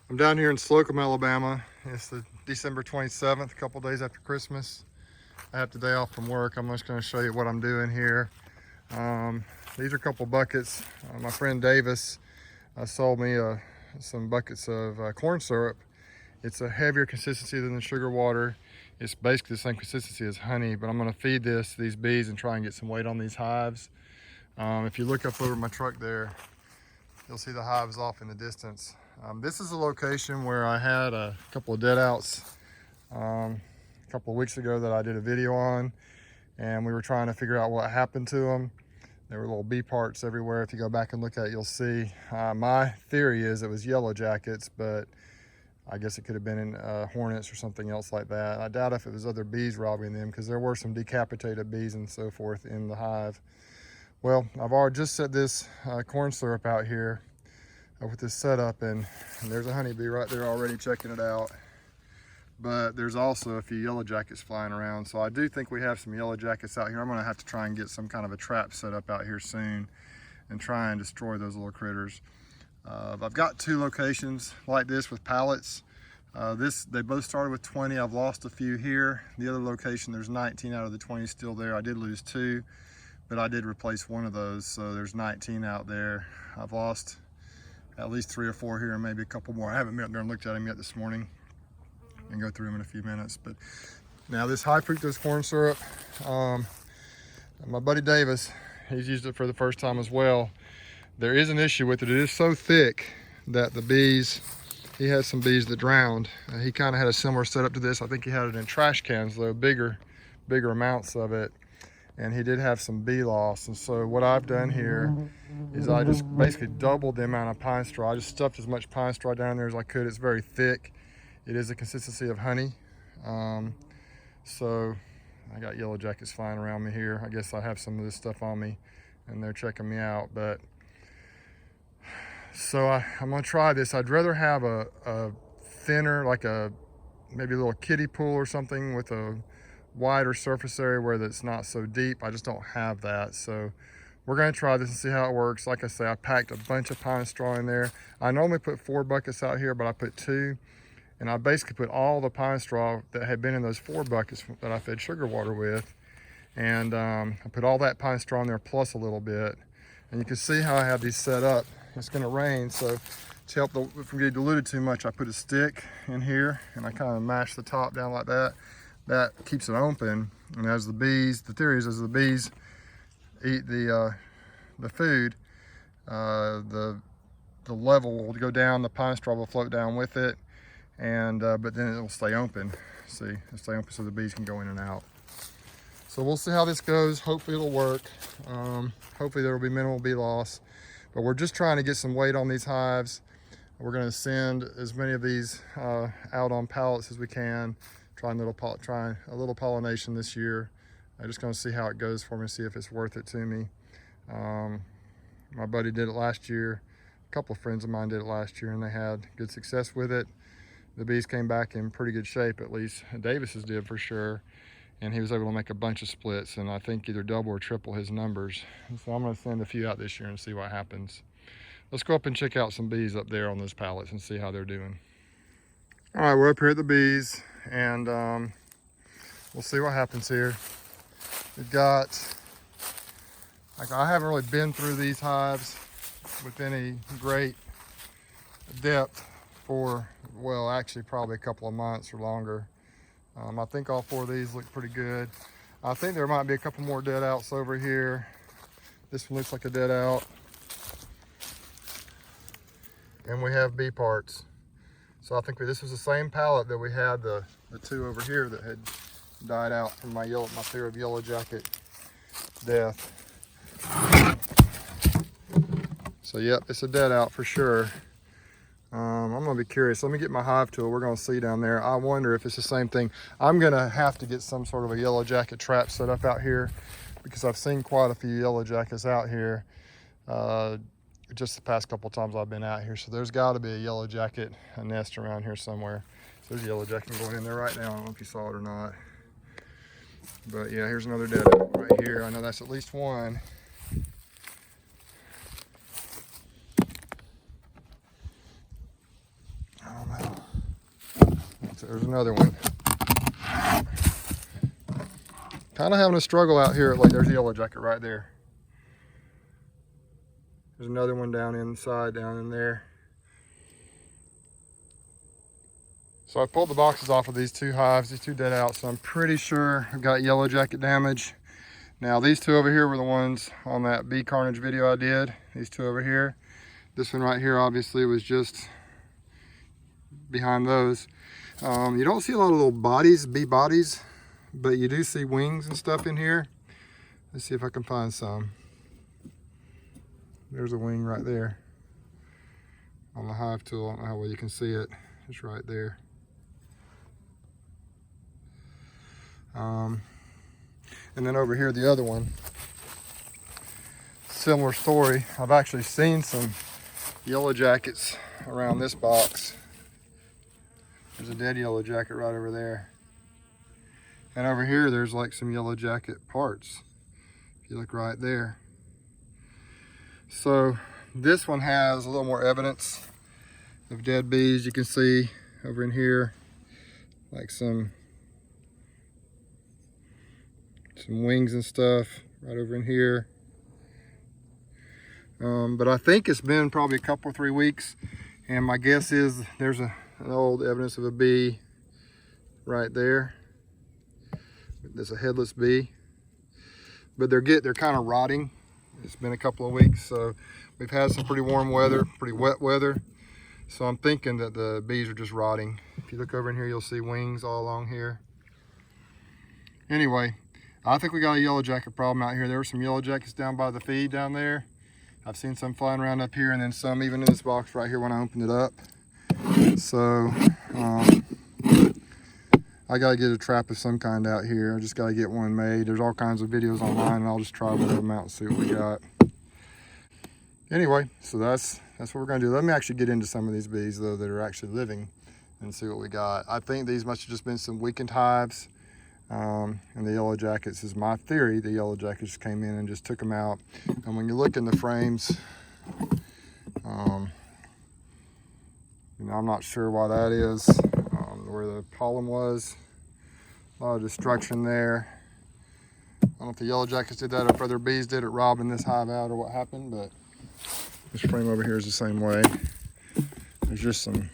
I'm down here in Slocum, Alabama. It's the December 27th, a couple days after Christmas. I have today off from work. I'm just going to show you what I'm doing here. These are a couple buckets. My friend Davis sold me some buckets of corn syrup. It's a heavier consistency than the sugar water. It's basically the same consistency as honey, but I'm going to feed this to these bees and try and get some weight on these hives. If you look up over my truck there, you'll see the hives off in the distance. This is a location where I had a couple of dead outs a couple of weeks ago that I did a video on, and we were trying to figure out what happened to them. There were little bee parts everywhere. If you go back and look at it, you'll see. My theory is it was yellow jackets, but I guess it could have been in hornets or something else like that. I doubt if it was other bees robbing them, because there were some decapitated bees and so forth in the hive. Well, I've already just set this corn syrup out here with this setup, and there's a honeybee right there already checking it out. But there's also a few yellow jackets flying around, so I do think we have some yellow jackets out here. I'm going to have to try and get some kind of a trap set up out here soon and try and destroy those little critters. I've got two locations like this with pallets. They both started with 20. I've lost a few here. The other location, there's 19 out of the 20 still there. I did lose 2, but I did replace one of those, so there's 19 out there. I've lost at least 3 or 4 here, and maybe a couple more. I haven't been up there and looked at them yet this morning, and go through them in a few minutes. But now this high fructose corn syrup, my buddy Davis, he's used it for the first time as well. There is an issue with it. It is so thick that the bees, he had some bees that drowned. He kind of had a similar setup to this. I think he had it in trash cans though, bigger amounts of it. And he did have some bee loss. And so what I've done here is I just basically doubled the amount of pine straw. I just stuffed as much pine straw down there as I could. It's very thick. It is the consistency of honey. So I got yellow jackets flying around me here. I guess I have some of this stuff on me and they're checking me out. But so I'm gonna try this. I'd rather have a thinner, like maybe a little kiddie pool or something with a wider surface area where it's not so deep. I just don't have that. So we're going to try this and see how it works. Like I say, I packed a bunch of pine straw in there. I normally put 4 buckets out here, but I put 2. And I basically put all the pine straw that had been in those 4 buckets that I fed sugar water with. And I put all that pine straw in there plus a little bit. And you can see how I have these set up. It's going to rain, so to help from getting diluted too much, I put a stick in here and I kind of mash the top down like that. That keeps it open, and as the bees, the theory is as the bees eat the food, the level will go down, the pine straw will float down with it, and but then it will stay open. See, it'll stay open so the bees can go in and out. So we'll see how this goes. Hopefully it'll work. Hopefully there will be minimal bee loss, but we're just trying to get some weight on these hives. We're going to send as many of these out on pallets as we can. Trying a little pollination this year. I'm just going to see how it goes for me, see if it's worth it to me. My buddy did it last year. A couple of friends of mine did it last year, and they had good success with it. The bees came back in pretty good shape, at least Davis's did for sure. And he was able to make a bunch of splits, and I think either double or triple his numbers. And so I'm going to send a few out this year and see what happens. Let's go up and check out some bees up there on those pallets and see how they're doing. All right, we're up here at the bees, and we'll see what happens here. We've got, like, I haven't really been through these hives with any great depth for, well, actually probably a couple of months or longer. I think all 4 of these look pretty good. I think there might be a couple more dead outs over here. This one looks like a dead out. And we have bee parts. So I think this was the same pallet that we had the 2 over here that had died out from my theory of yellow jacket death. So yep, it's a dead out for sure. I'm gonna be curious. Let me get my hive tool. We're gonna see down there. I wonder if it's the same thing. I'm gonna have to get some sort of a yellow jacket trap set up out here, because I've seen quite a few yellow jackets out here just the past couple times I've been out here. So there's got to be a yellow jacket, a nest around here somewhere. So there's a yellow jacket going in there right now. I don't know if you saw it or not. But yeah, here's another dead right here. I know that's at least one. There's another one. Kind of having a struggle out here. Like, there's a yellow jacket right there. There's another one down inside, down in there. So I pulled the boxes off of these two hives, these two dead out, so I'm pretty sure I've got yellow jacket damage. Now these two over here were the ones on that bee carnage video I did, these two over here. This one right here obviously was just behind those. You don't see a lot of little bodies, bee bodies, but you do see wings and stuff in here. Let's see if I can find some. There's a wing right there on the hive tool. I don't know how well you can see it. It's right there. And then over here, the other one, similar story. I've actually seen some yellow jackets around this box. There's a dead yellow jacket right over there. And over here, there's like some yellow jacket parts. If you look right there. So this one has a little more evidence of dead bees. You can see over in here, like some wings and stuff right over in here. But I think it's been probably a couple or 3 weeks, and my guess is there's an old evidence of a bee right there. There's a headless bee, but they're kind of rotting. It's been a couple of weeks, so we've had some pretty warm weather, pretty wet weather. So I'm thinking that the bees are just rotting. If you look over in here, you'll see wings all along here. Anyway, I think we got a yellow jacket problem out here. There were some yellow jackets down by the feed down there. I've seen some flying around up here, and then some even in this box right here when I opened it up. So I gotta get a trap of some kind out here. I just gotta get one made. There's all kinds of videos online, and I'll just try one of them out and see what we got. Anyway, so that's what we're gonna do. Let me actually get into some of these bees though that are actually living and see what we got. I think these must have just been some weakened hives. And the yellow jackets is my theory. The yellow jackets came in and just took them out. And when you look in the frames, you know, I'm not sure why that is. Where the pollen was, a lot of destruction there. I don't know if the yellow jackets did that or if other bees did it, robbing this hive out or what happened, but this frame over here is the same way. There's just some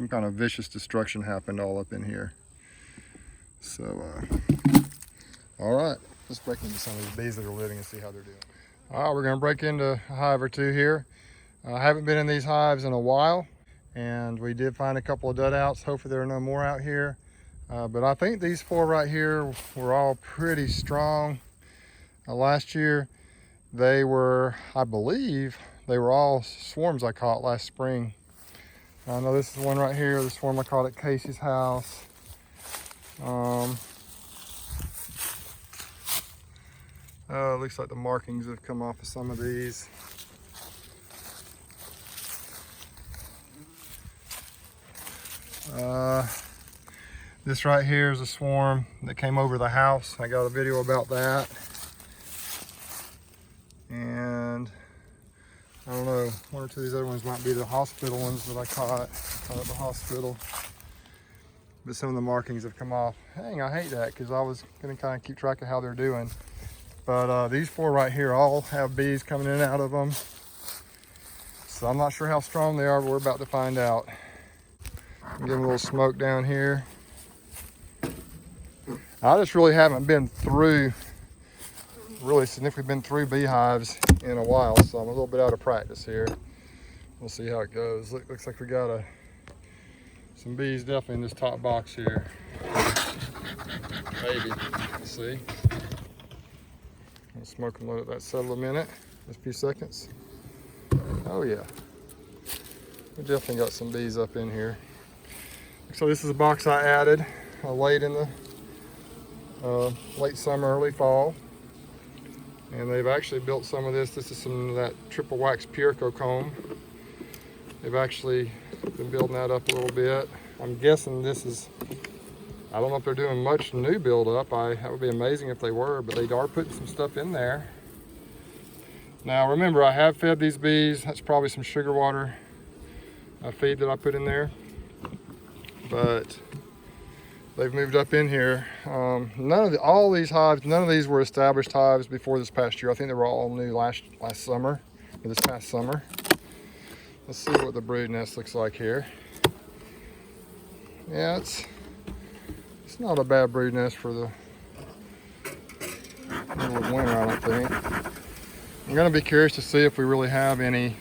kind of vicious destruction happened all up in here. So, all right, let's break into some of these bees that are living and see how they're doing. All right, we're gonna break into a hive or two here. I haven't been in these hives in a while, and we did find a couple of dead outs. Hopefully there are no more out here. But I think these 4 right here were all pretty strong. Last year, they were, I believe, they were all swarms I caught last spring. I know this is one right here, the swarm I caught at Casey's house. It looks like the markings have come off of some of these. This right here is a swarm that came over the house. I got a video about that. And I don't know, 1 or 2 of these other ones might be the hospital ones that I caught at the hospital. But some of the markings have come off. Dang, I hate that because I was gonna kind of keep track of how they're doing. But these 4 right here all have bees coming in and out of them. So I'm not sure how strong they are, but we're about to find out. I'm getting a little smoke down here. I just really haven't been through, really significantly been through beehives in a while, so I'm a little bit out of practice here. We'll see how it goes. Looks like we got some bees definitely in this top box here. Maybe. Let's see. I'll smoke and let that settle a minute. Just a few seconds. Oh yeah. We definitely got some bees up in here. So this is a box I added late in the late summer, early fall. And they've actually built some of this. This is some of that triple wax Purico comb. They've actually been building that up a little bit. I'm guessing this is, I don't know if they're doing much new build up. That would be amazing if they were, but they are putting some stuff in there. Now remember, I have fed these bees. That's probably some sugar water feed that I put in there. But They've moved up in here. All these hives, none of these were established hives before this past year. I think they were all new last summer, or this past summer. Let's see what the brood nest looks like here. Yeah, it's not a bad brood nest for the middle of winter, I don't think. I'm gonna be curious to see if we really have any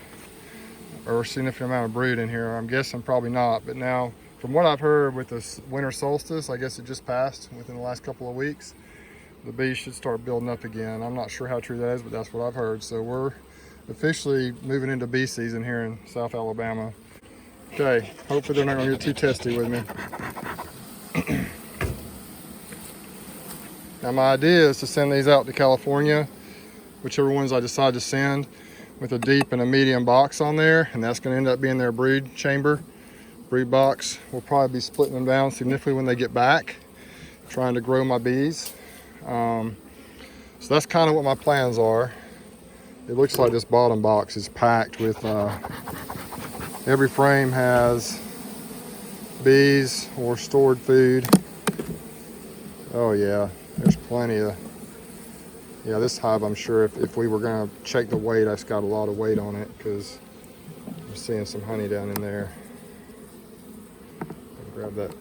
or a significant amount of brood in here. I'm guessing probably not, but now from what I've heard with this winter solstice, I guess it just passed within the last couple of weeks, the bees should start building up again. I'm not sure how true that is, but that's what I've heard. So we're officially moving into bee season here in South Alabama. Okay, hopefully they're not gonna get too testy with me. Now my idea is to send these out to California, whichever ones I decide to send, with a deep and a medium box on there, and that's going to end up being their brood chamber, brood box. We'll probably be splitting them down significantly when they get back, trying to grow my bees. So that's kind of what my plans are. It looks like this bottom box is packed with, every frame has bees or stored food. Oh yeah, there's plenty of. Yeah, this hive, I'm sure if we were gonna check the weight, it's got a lot of weight on it because I'm seeing some honey down in there. Grab that.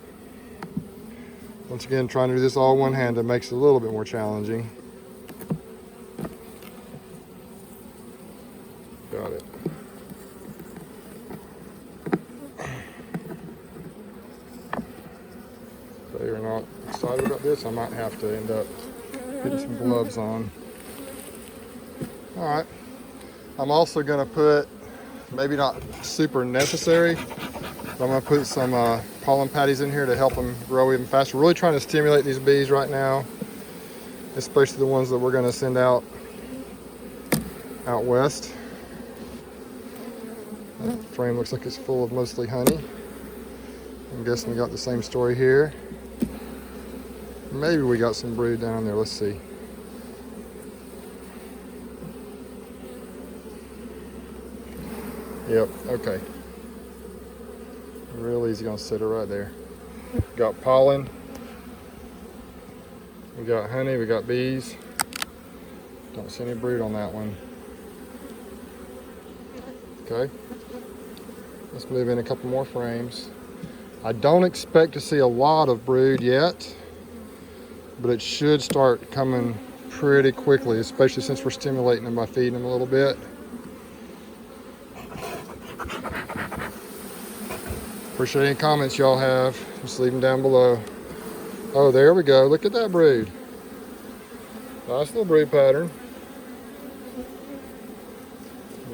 Once again, trying to do this all one-handed makes it a little bit more challenging. Got it. If they are not excited about this, I might have to end up getting some gloves on. All right, I'm also gonna put, maybe not super necessary, but I'm gonna put some pollen patties in here to help them grow even faster. We're really trying to stimulate these bees right now, especially the ones that we're gonna send out west. That frame looks like it's full of mostly honey. I'm guessing we got the same story here. Maybe we got some brood down there, let's see. Yep, okay. Real easy, gonna sit her right there. Got pollen, we got honey, we got bees. Don't see any brood on that one. Okay, let's move in a couple more frames. I don't expect to see a lot of brood yet, but it should start coming pretty quickly, especially since we're stimulating them by feeding them a little bit. Appreciate any comments y'all have. Just leave them down below. Oh, there we go. Look at that brood. Nice little brood pattern.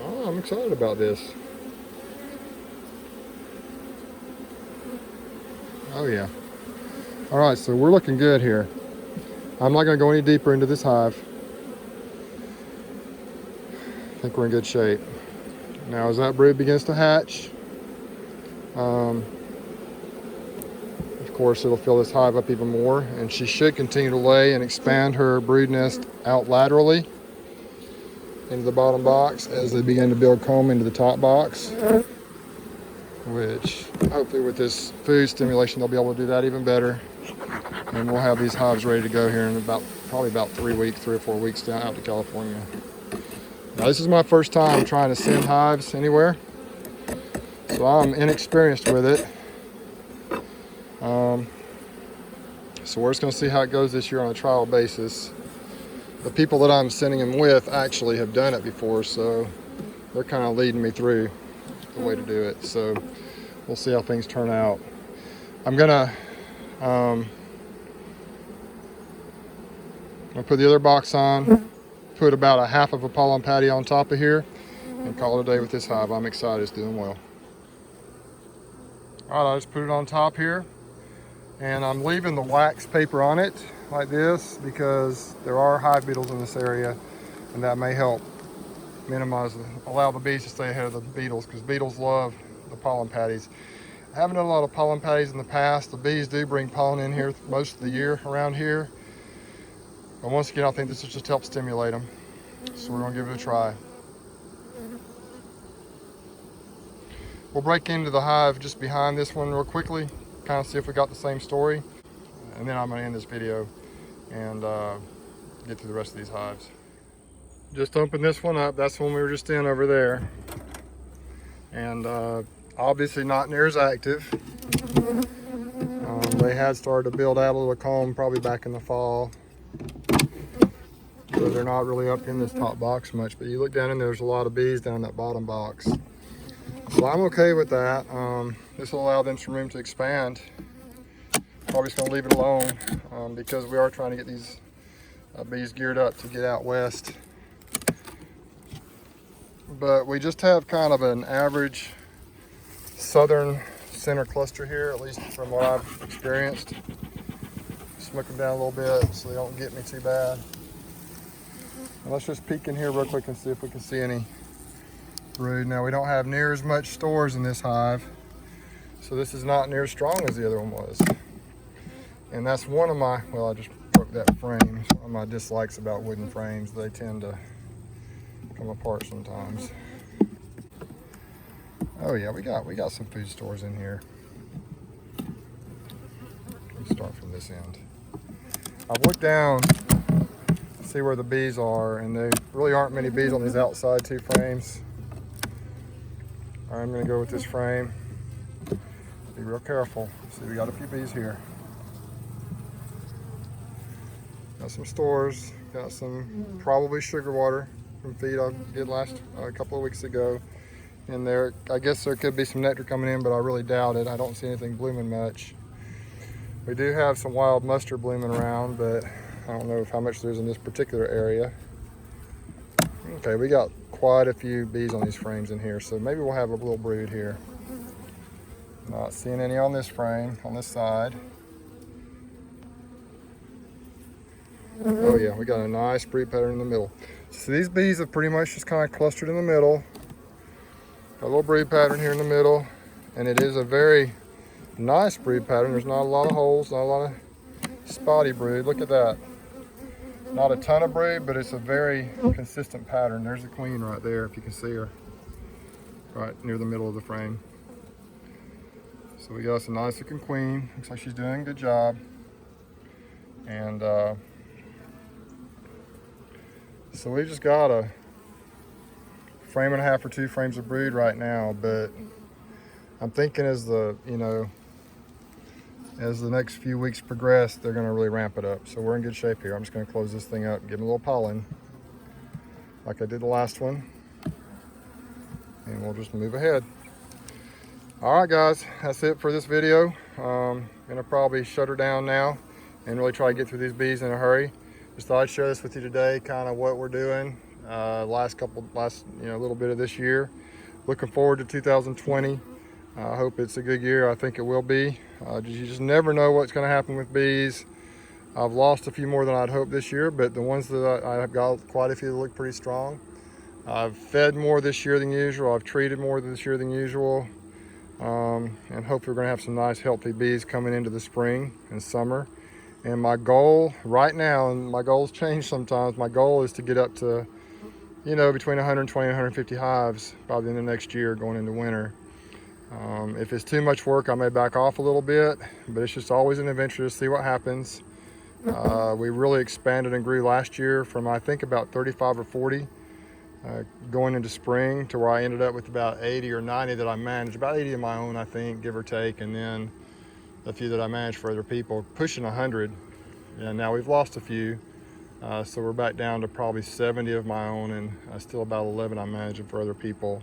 Oh, I'm excited about this. Oh yeah. All right, so we're looking good here. I'm not gonna go any deeper into this hive. I think we're in good shape. Now as that brood begins to hatch, of course it'll fill this hive up even more, and she should continue to lay and expand her brood nest out laterally into the bottom box as they begin to build comb into the top box, which hopefully with this food stimulation they'll be able to do that even better. And we'll have these hives ready to go here in probably about 3 or 4 weeks down out to California. Now this is my first time trying to send hives anywhere, so I'm inexperienced with it. So we're just going to see how it goes this year on a trial basis. The people that I'm sending them with actually have done it before, so they're kind of leading me through the way to do it. So we'll see how things turn out. I'm gonna put the other box on, put about a half of a pollen patty on top of here, and call it a day with this hive. I'm excited, it's doing well. All right, I just put it on top here, and I'm leaving the wax paper on it like this because there are hive beetles in this area, and that may help allow the bees to stay ahead of the beetles, because beetles love the pollen patties. I haven't done a lot of pollen patties in the past. The bees do bring pollen in here most of the year around here. But once again, I think this will just help stimulate them. So we're gonna give it a try. We'll break into the hive just behind this one real quickly, kind of see if we got the same story. and then I'm going to end this video and get through the rest of these hives. Just opened this one up. That's the one we were just in over there. And obviously not near as active. They had started to build out a little comb probably back in the fall. So they're not really up in this top box much, but you look down and there's a lot of bees down in that bottom box. So I'm okay with that. This will allow them some room to expand. Probably just gonna leave it alone because we are trying to get these bees geared up to get out west. But we just have kind of an average southern center cluster here, at least from what I've experienced. Smoke them down a little bit so they don't get me too bad. And let's just peek in here real quick and see if we can see any brood. Now we don't have near as much stores in this hive, so this is not near as strong as the other one was. And that's one of my, well, I just broke that frame. It's one of my dislikes about wooden frames. They tend to come apart sometimes. Oh yeah, we got some food stores in here. Let's start from this end. I've looked down to see where the bees are, and there really aren't many bees on these outside two frames. I'm gonna go with this frame. Be real careful. See, we got a few bees here. Got some stores, got some probably sugar water from feed I did last a couple of weeks ago. And there, I guess there could be some nectar coming in, but I really doubt it. I don't see anything blooming much. We do have some wild mustard blooming around, but I don't know how much there's in this particular area. Okay, we got quite a few bees on these frames in here, so maybe we'll have a little brood here. Not seeing any on this frame, on this side. Oh yeah, we got a nice brood pattern in the middle. So these bees have pretty much just kind of clustered in the middle. Got a little brood pattern here in the middle, and it is a very nice brood pattern. There's not a lot of holes, not a lot of spotty brood. Look at that. Not a ton of brood, but it's a very consistent pattern. There's a queen right there, if you can see her, right near the middle of the frame. So we got us a nice looking queen. Looks like she's doing a good job. And so we just got a frame and a half or 2 frames of brood right now, but I'm thinking as the next few weeks progress, they're going to really ramp it up. So we're in good shape here. I'm just going to close this thing up and give them a little pollen like I did the last one, and we'll just move ahead. All right guys, that's it for this video. I'm going to probably shut her down now and really try to get through these bees in a hurry. Just thought I'd share this with you today, kind of what we're doing last little bit of this year. Looking forward to 2020. I hope it's a good year. I think it will be. You just never know what's going to happen with bees. I've lost a few more than I'd hoped this year, but the ones that I have got quite a few that look pretty strong. I've fed more this year than usual. I've treated more this year than usual. And hopefully we're going to have some nice healthy bees coming into the spring and summer. And my goal right now, and my goals change sometimes, my goal is to get up to, between 120 and 150 hives by the end of next year going into winter. If it's too much work, I may back off a little bit, but it's just always an adventure to see what happens. We really expanded and grew last year from, I think, about 35 or 40 going into spring to where I ended up with about 80 or 90 that I managed, about 80 of my own, I think, give or take, and then a few that I managed for other people, pushing 100. And now we've lost a few, so we're back down to probably 70 of my own, and still about 11 I'm managing for other people.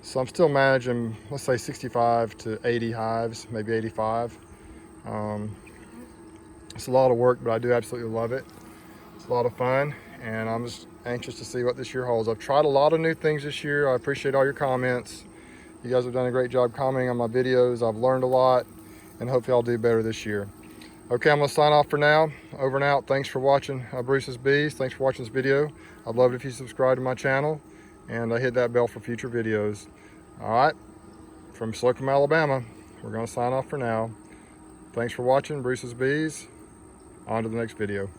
So I'm still managing, let's say 65 to 80 hives, maybe 85. It's a lot of work, but I do absolutely love it. It's a lot of fun, and I'm just anxious to see what this year holds. I've tried a lot of new things this year. I appreciate all your comments. You guys have done a great job commenting on my videos. I've learned a lot, and hopefully I'll do better this year. Okay, I'm gonna sign off for now. Over and out. Thanks for watching Bruce's Bees. Thanks for watching this video. I'd love it if you subscribe to my channel and hit that bell for future videos. All right, from Slocum, Alabama, we're gonna sign off for now. Thanks for watching Bruce's Bees. On to the next video.